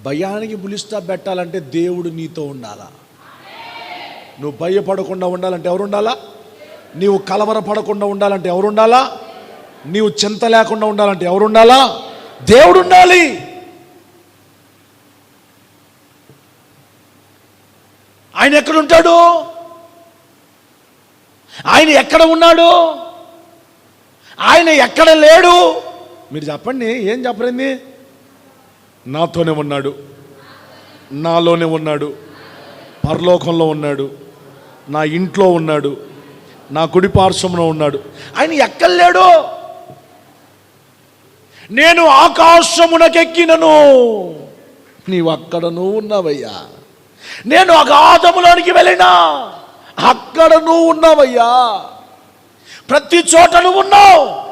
భయానికి బులిస్టా పెట్టాలంటే దేవుడు నీతో ఉండాలా. నువ్వు భయపడకుండా ఉండాలంటే ఎవరు ఉండాలా? నీవు కలవరపడకుండా ఉండాలంటే ఎవరు ఉండాలా? నీవు చింత లేకుండా ఉండాలంటే ఎవరు ఉండాలా? దేవుడు ఉండాలి. ఆయన ఎక్కడ ఉంటాడు? ఆయన ఎక్కడ ఉన్నాడు? ఆయన ఎక్కడ లేడు? మీరు చెప్పండి. ఏం చెప్పరండి? నాతోనే ఉన్నాడు, నాలోనే ఉన్నాడు, పరలోకంలో ఉన్నాడు, నా ఇంట్లో ఉన్నాడు, నా కుడి పార్శ్వంలో ఉన్నాడు. ఆయన ఎక్కడ లేడు? నేను ఆకాశమునకెక్కినను, నీవు అక్కడను ఉన్నావయ్యా. నేను అగాధములోనికి వెళ్ళినా, అక్కడ నువ్వు ఉన్నావయ్యా. ప్రతి చోట నువ్వు ఉన్నావు.